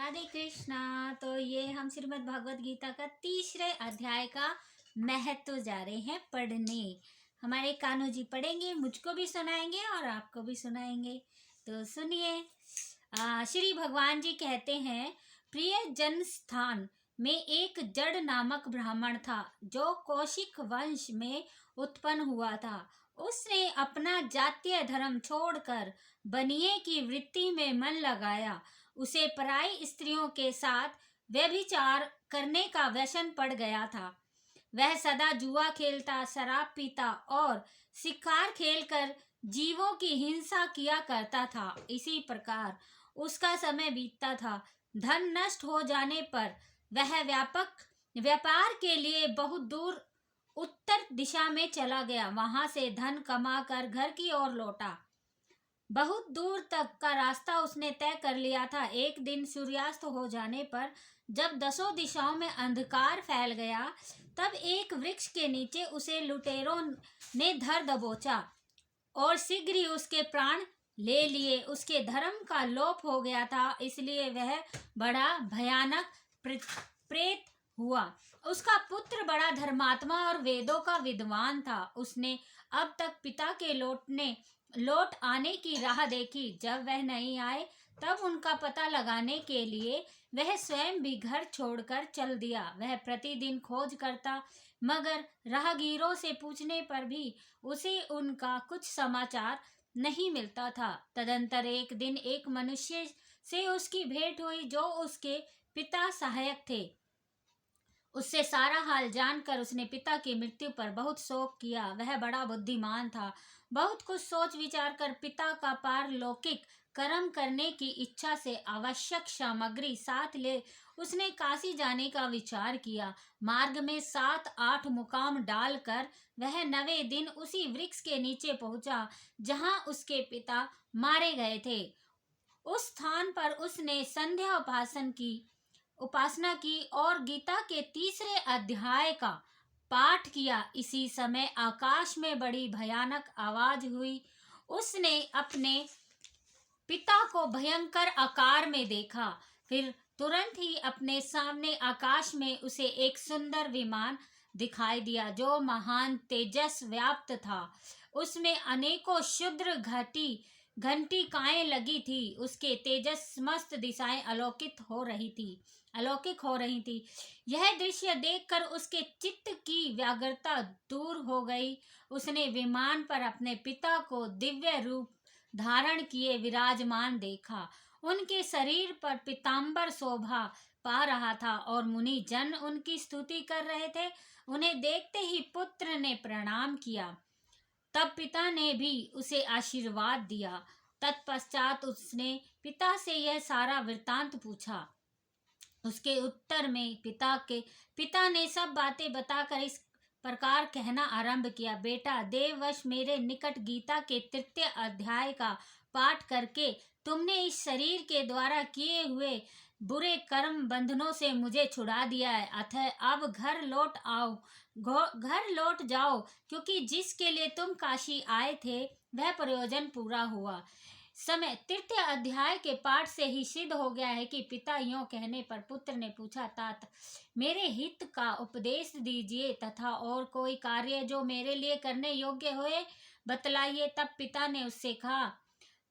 राधे कृष्णा। तो ये हम श्रीमद् भगवत गीता का तीसरे अध्याय का महत्व जा रहे हैं पढ़ने। हमारे कान्हा जी पढ़ेंगे, मुझको भी सुनाएंगे और आपको भी सुनाएंगे। तो सुनिए। श्री भगवान जी कहते हैं, प्रिय जन स्थान में एक जड़ नामक ब्राह्मण था जो कौशिक वंश में उत्पन्न हुआ था। उसने अपना जातीय धर्म छोड़कर बनिए की वृत्ति में मन लगाया। उसे पराई स्त्रियों के साथ व्यभिचार करने का व्यसन पड़ गया था। वह सदा जुआ खेलता, शराब पीता और शिकार खेलकर जीवों की हिंसा किया करता था। इसी प्रकार उसका समय बीतता था। धन नष्ट हो जाने पर वह व्यापार के लिए बहुत दूर उत्तर दिशा में चला गया। वहां से धन कमाकर घर की ओर लौटा। बहुत दूर तक का रास्ता उसने तय कर लिया था। एक दिन सूर्यास्त हो जाने पर जब दसों दिशाओं में अंधकार फैल गया, तब एक वृक्ष के नीचे उसे लुटेरों ने धर दबोचा और शीघ्र ही उसके प्राण ले लिए। उसके धर्म का लोप हो गया था, इसलिए वह बड़ा भयानक प्रेत हुआ। उसका पुत्र बड़ा धर्मात्मा और वेदों का विद्वान था। उसने अब तक पिता के लौट आने की राह देखी। जब वह नहीं आए, तब उनका पता लगाने के लिए वह स्वयं भी घर छोड़कर चल दिया। वह प्रतिदिन खोज करता, मगर राहगीरों से पूछने पर भी उसे उनका कुछ समाचार नहीं मिलता था। तदंतर एक दिन एक मनुष्य से उसकी भेंट हुई जो उसके पिता सहायक थे। उससे सारा हाल जानकर उसने पिता की मृत्यु पर बहुत शोक किया। वह बड़ा बुद्धिमान था। बहुत कुछ सोच विचार कर पिता का पारलौकिक कर्म करने की इच्छा से आवश्यक सामग्री साथ ले उसने काशी जाने का विचार किया। मार्ग में 7-8 मुकाम डालकर वह 9वें दिन उसी वृक्ष के नीचे पहुंचा जहां उसके पिता मारे गए थे। उस स्थान पर उसने संध्या उपासना की और गीता के तीसरे अध्याय का पाठ किया। इसी समय आकाश में बड़ी भयानक आवाज हुई। उसने अपने पिता को भयंकर आकार में देखा। फिर तुरंत ही अपने सामने आकाश में उसे एक सुंदर विमान दिखाई दिया जो महान तेजस व्याप्त था। उसमें अनेकों क्षुद्र घंटिकाएं लगी थी। उसके तेजस समस्त दिशाएं अलौकिक हो रही थी। यह दृश्य देखकर उसके चित्त की व्याकुलता दूर हो गई। उसने विमान पर अपने पिता को दिव्य रूप धारण किए विराजमान देखा। उनके शरीर पर पीतांबर शोभा पा रहा था और मुनि जन उनकी स्तुति कर रहे थे। उन्हें देखते ही पुत्र ने प्रणाम किया। तब पिता ने भी उसे आशीर्वाद दिया। तत्पश्चात उसने पिता से यह सारा वृत्तांत पूछा। उसके उत्तर में पिता ने सब बातें बताकर इस प्रकार कहना आरंभ किया। बेटा, देववश मेरे निकट गीता के तृतीय अध्याय का पाठ करके तुमने इस शरीर के द्वारा किए हुए बुरे कर्म बंधनों से मुझे छुड़ा दिया है। अतः अब घर लौट जाओ, क्योंकि जिसके लिए तुम काशी आए थे वह प्रयोजन पूरा हुआ। समय तृतीय अध्याय के पाठ से ही सिद्ध हो गया है कि पिता यों कहने पर पुत्र ने पूछा, तात मेरे हित का उपदेश दीजिए तथा और कोई कार्य जो मेरे लिए करने योग्य होए बतलाइए। तब पिता ने उससे कहा,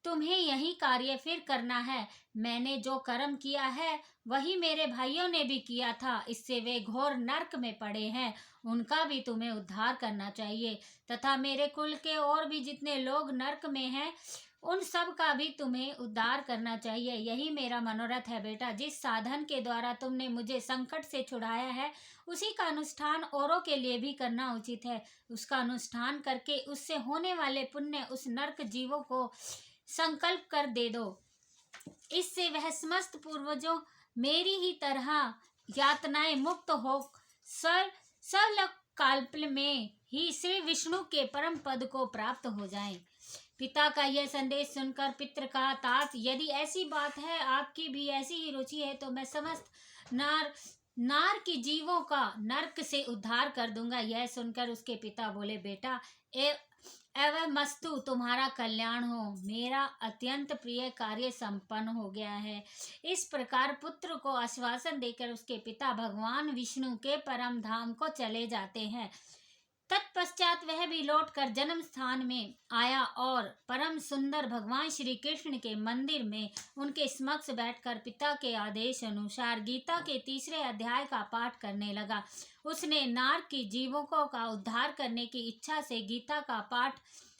तुम्हें यही कार्य फिर करना है। मैंने जो कर्म किया है वही मेरे भाइयों ने भी किया था। इससे वे घोर नरक में पड़े हैं। उनका भी तुम्हें उद्धार करना चाहिए तथा मेरे कुल के और भी जितने लोग नरक में हैं उन सब का भी तुम्हें उद्धार करना चाहिए। यही मेरा मनोरथ है। बेटा, जिस साधन के द्वारा तुमने मुझे संकट से छुड़ाया है उसी का अनुष्ठान औरों के लिए भी करना उचित है। उसका अनुष्ठान करके उससे होने वाले पुण्य उस नरक जीवों को संकल्प कर दे दो। इससे वह समस्त पूर्वजों मेरी ही तरह यातनाएं मुक्त हो सर्वलोक काल्प में ही श्री विष्णु के परम पद को प्राप्त हो जाएं। पिता का यह संदेश सुनकर पितृ कहा, तात यदि ऐसी बात है, आपकी भी ऐसी ही रुचि है, तो मैं समस्त नार की जीवों का नरक से उद्धार कर दूंगा। यह सुनकर उसके पिता बोले, बेटा एवं मस्तु तुम्हारा कल्याण हो, मेरा अत्यंत प्रिय कार्य संपन्न हो गया है। इस प्रकार पुत्र को आश्वासन देकर उसके पिता भगवान विष्णु के परम धाम को चले जाते हैं। तत्पश्चात वह भी लौटकर जन्म स्थान में आया और परम सुंदर भगवान श्री कृष्ण के मंदिर में उनके समक्ष बैठकर पिता के आदेश अनुसार गीता के 3 अध्याय का पाठ करने लगा। उसने नारद की जीवों का उद्धार करने की इच्छा से गीता का पाठ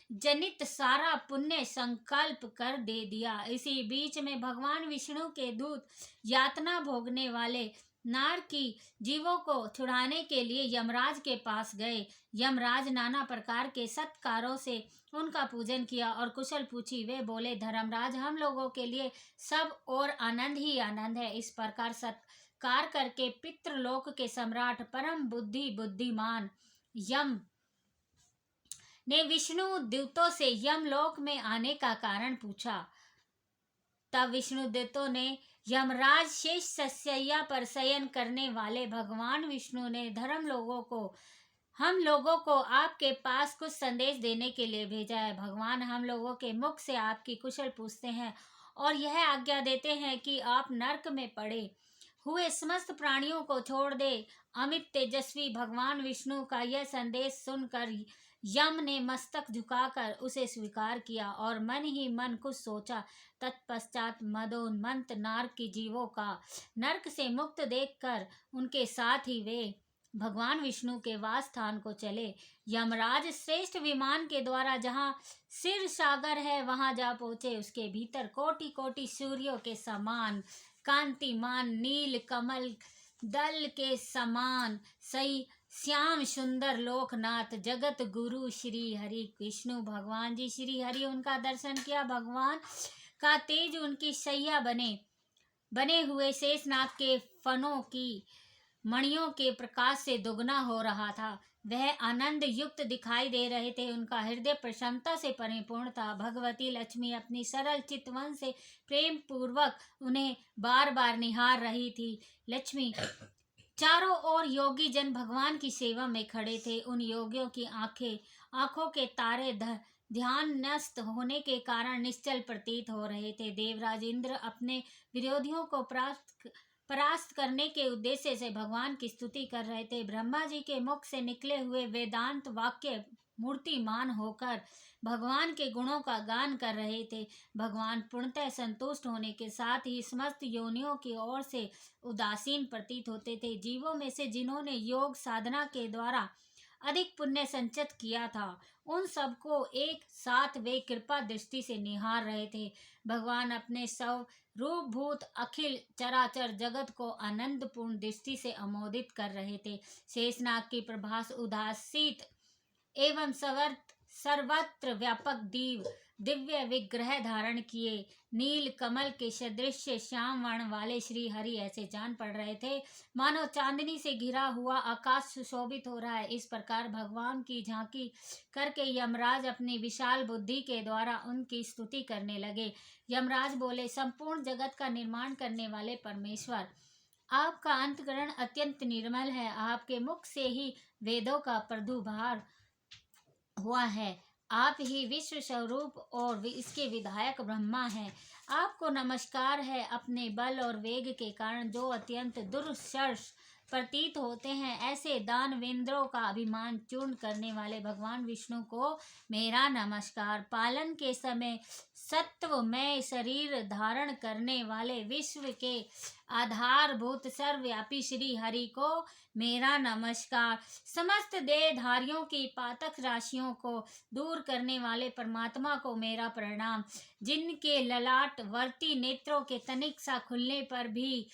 जनित सारा पुण्य संकल्प कर दे दिया। इसी बीच में भगवान विष्णु के दूत यातना भोगने वाले नार की जीवों को छुड़ाने के लिए यमराज के पास गए। यमराज नाना प्रकार के सत्कारों से उनका पूजन किया और कुशल पूछी। वे बोले, धर्मराज, हम लोगों के लिए सब और आनंद ही आनंद है। इस प्रकार सत्कार करके पितृलोक के सम्राट परम बुद्धिमान यम ने विष्णु दूतों से यमलोक में आने का कारण पूछा। तब विष्णु दूतों ने यमराज शेष सस्यैया पर शयन करने वाले भगवान विष्णु ने हम लोगों को आपके पास कुछ संदेश देने के लिए भेजा है। भगवान हम लोगों के मुख से आपकी कुशल पूछते हैं और यह आज्ञा देते हैं कि आप नरक में पड़े हुए समस्त प्राणियों को छोड़ दे। अमित तेजस्वी भगवान विष्णु का यह संदेश सुनकर यम ने मस्तक झुकाकर उसे स्वीकार किया और मन ही मन कुछ सोचा। तत्पश्चात मदोन्मत्त नारद की जीवों का नरक से मुक्त देखकर उनके साथ ही वे भगवान विष्णु के वास स्थान को चले। यमराज श्रेष्ठ विमान के द्वारा जहाँ क्षीर सागर है वहां जा पहुंचे। उसके भीतर कोटि कोटि सूर्यों के समान कांतिमान नील कमल दल के समान सही श्याम सुंदर लोकनाथ जगत गुरु श्री हरि विष्णु भगवान जी श्री हरि उनका दर्शन किया। भगवान का तेज उनकी सैया बने हुए शेषनाग के फनों की मणियों के प्रकाश से दुगना हो रहा था। वह आनंद युक्त दिखाई दे रहे थे। उनका हृदय प्रसन्नता से परिपूर्ण था। भगवती लक्ष्मी अपनी सरल चितवन से प्रेम पूर्वक उन्हें बार बार निहार रही थी। लक्ष्मी चारों ओर योगी जन भगवान की सेवा में खड़े थे। उन योगियों की आंखों के तारे ध्यान नष्ट होने के कारण निश्चल प्रतीत हो रहे थे। देवराज इंद्र अपने विरोधियों को परास्त करने के उद्देश्य से भगवान की स्तुति कर रहे थे। ब्रह्मा जी के मुख से निकले हुए वेदांत वाक्य मूर्तिमान होकर भगवान के गुणों का गान कर रहे थे। भगवान पूर्णतः संतुष्ट होने के साथ ही समस्त योनियों की ओर से उदासीन प्रतीत होते थे। जीवों में से जिन्होंने योग साधना के द्वारा अधिक पुण्य संचित किया था उन सबको एक साथ वे कृपा दृष्टि से निहार रहे थे। भगवान अपने रूपभूत अखिल चराचर जगत को आनंदपूर्ण दृष्टि से अमोदित कर रहे थे। शेषनाग की प्रभास उदासीत एवं सर्वत्र व्यापक दिव्य विग्रह धारण किए नील कमल के सदृश श्याम वर्ण वाले श्री हरि ऐसे जान पड़ रहे थे मानो चांदनी से घिरा हुआ आकाश सुशोभित हो रहा है। इस प्रकार भगवान की झांकी करके यमराज अपनी विशाल बुद्धि के द्वारा उनकी स्तुति करने लगे। यमराज बोले, संपूर्ण जगत का निर्माण करने वाले परमेश्वर, आपका अंतःकरण अत्यंत निर्मल है। आपके मुख से ही वेदों का प्रादुर्भाव हुआ है। आप ही विश्व स्वरूप और इसके विधायक ब्रह्मा हैं। आपको नमस्कार है। अपने बल और वेग के कारण जो अत्यंत दुर्धर्ष प्रतीत होते हैं ऐसे दानवेंद्रों का अभिमान चूर्ण करने वाले भगवान विष्णु को मेरा नमस्कार। पालन के समय सत्वमय शरीर धारण करने वाले विश्व के आधारभूत सर्वव्यापी श्री हरि को मेरा नमस्कार। समस्त देहधारियों की पातक राशियों को दूर करने वाले परमात्मा को मेरा प्रणाम। जिनके ललाट वर्ती नेत्रों के तनिक सा खुलने पर भी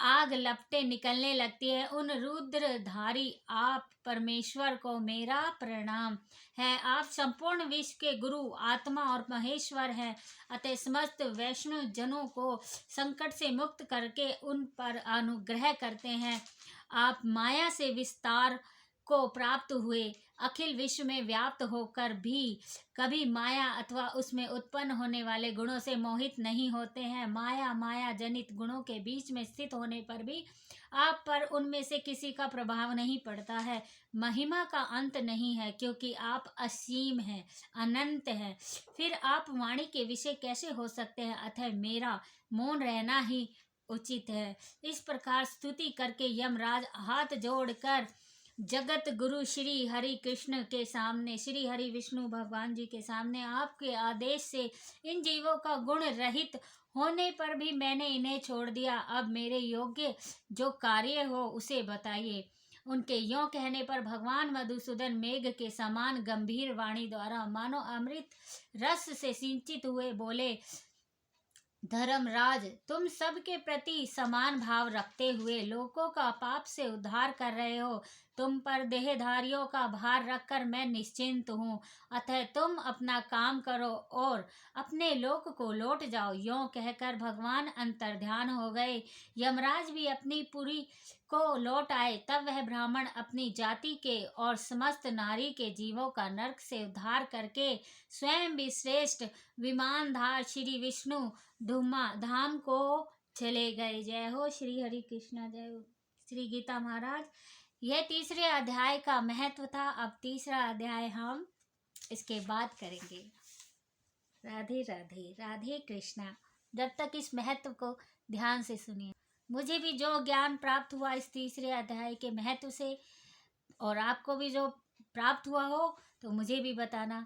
आग लपटे निकलने लगती है उन रुद्रधारी आप परमेश्वर को मेरा प्रणाम है। आप संपूर्ण विश्व के गुरु आत्मा और महेश्वर हैं। अतः समस्त वैष्णव जनों को संकट से मुक्त करके उन पर अनुग्रह करते हैं। आप माया से विस्तार को प्राप्त हुए, अखिल विश्व में व्याप्त होकर भी कभी माया अथवा उसमें उत्पन्न होने वाले गुणों से मोहित नहीं होते हैं। माया जनित गुणों के बीच में स्थित होने पर भी आप पर उनमें से किसी का प्रभाव नहीं पड़ता है। महिमा का अंत नहीं है, क्योंकि आप असीम हैं, अनंत हैं। फिर आप वाणी के विषय कैसे हो सकते हैं? अतः मेरा मौन रहना ही उचित है। इस प्रकार स्तुति करके यमराज हाथ जोड़कर जगत गुरु श्री हरि कृष्ण के सामने, श्री हरि विष्णु भगवान जी के सामने, आपके आदेश से इन जीवों का गुण रहित होने पर भी मैंने इन्हें छोड़ दिया। अब मेरे योग्य जो कार्य हो उसे बताइए। उनके यों कहने पर भगवान मधुसूदन मेघ के समान गंभीर वाणी द्वारा मानो अमृत रस से सिंचित हुए बोले, धर्मराज, तुम सबके प्रति समान भाव रखते हुए लोगों का पाप से उद्धार कर रहे हो। तुम पर देहधारियों का भार रखकर मैं निश्चिंत हूँ। अतः तुम अपना काम करो और अपने लोक को लौट जाओ। यों कहकर भगवान अंतर्ध्यान हो गए। यमराज भी अपनी पुरी को लौट आए। तब वह ब्राह्मण अपनी जाति के और समस्त नारी के जीवों का नरक से उद्धार करके स्वयं भी श्रेष्ठ विमानधार श्री विष्णु धाम को चले गए। जय हो श्री हरि कृष्ण, जय हो श्री गीता महाराज। यह तीसरे अध्याय का महत्व था। अब तीसरा अध्याय हम इसके बाद करेंगे। राधे राधे, राधे कृष्णा। जब तक इस महत्व को ध्यान से सुनिए। मुझे भी जो ज्ञान प्राप्त हुआ इस तीसरे अध्याय के महत्व से, और आपको भी जो प्राप्त हुआ हो तो मुझे भी बताना।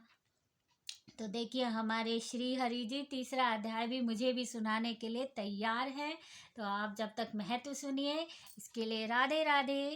तो देखिए, हमारे श्री हरि जी तीसरा अध्याय भी मुझे भी सुनाने के लिए तैयार हैं। तो आप जब तक महत्व सुनिए, इसके लिए राधे राधे।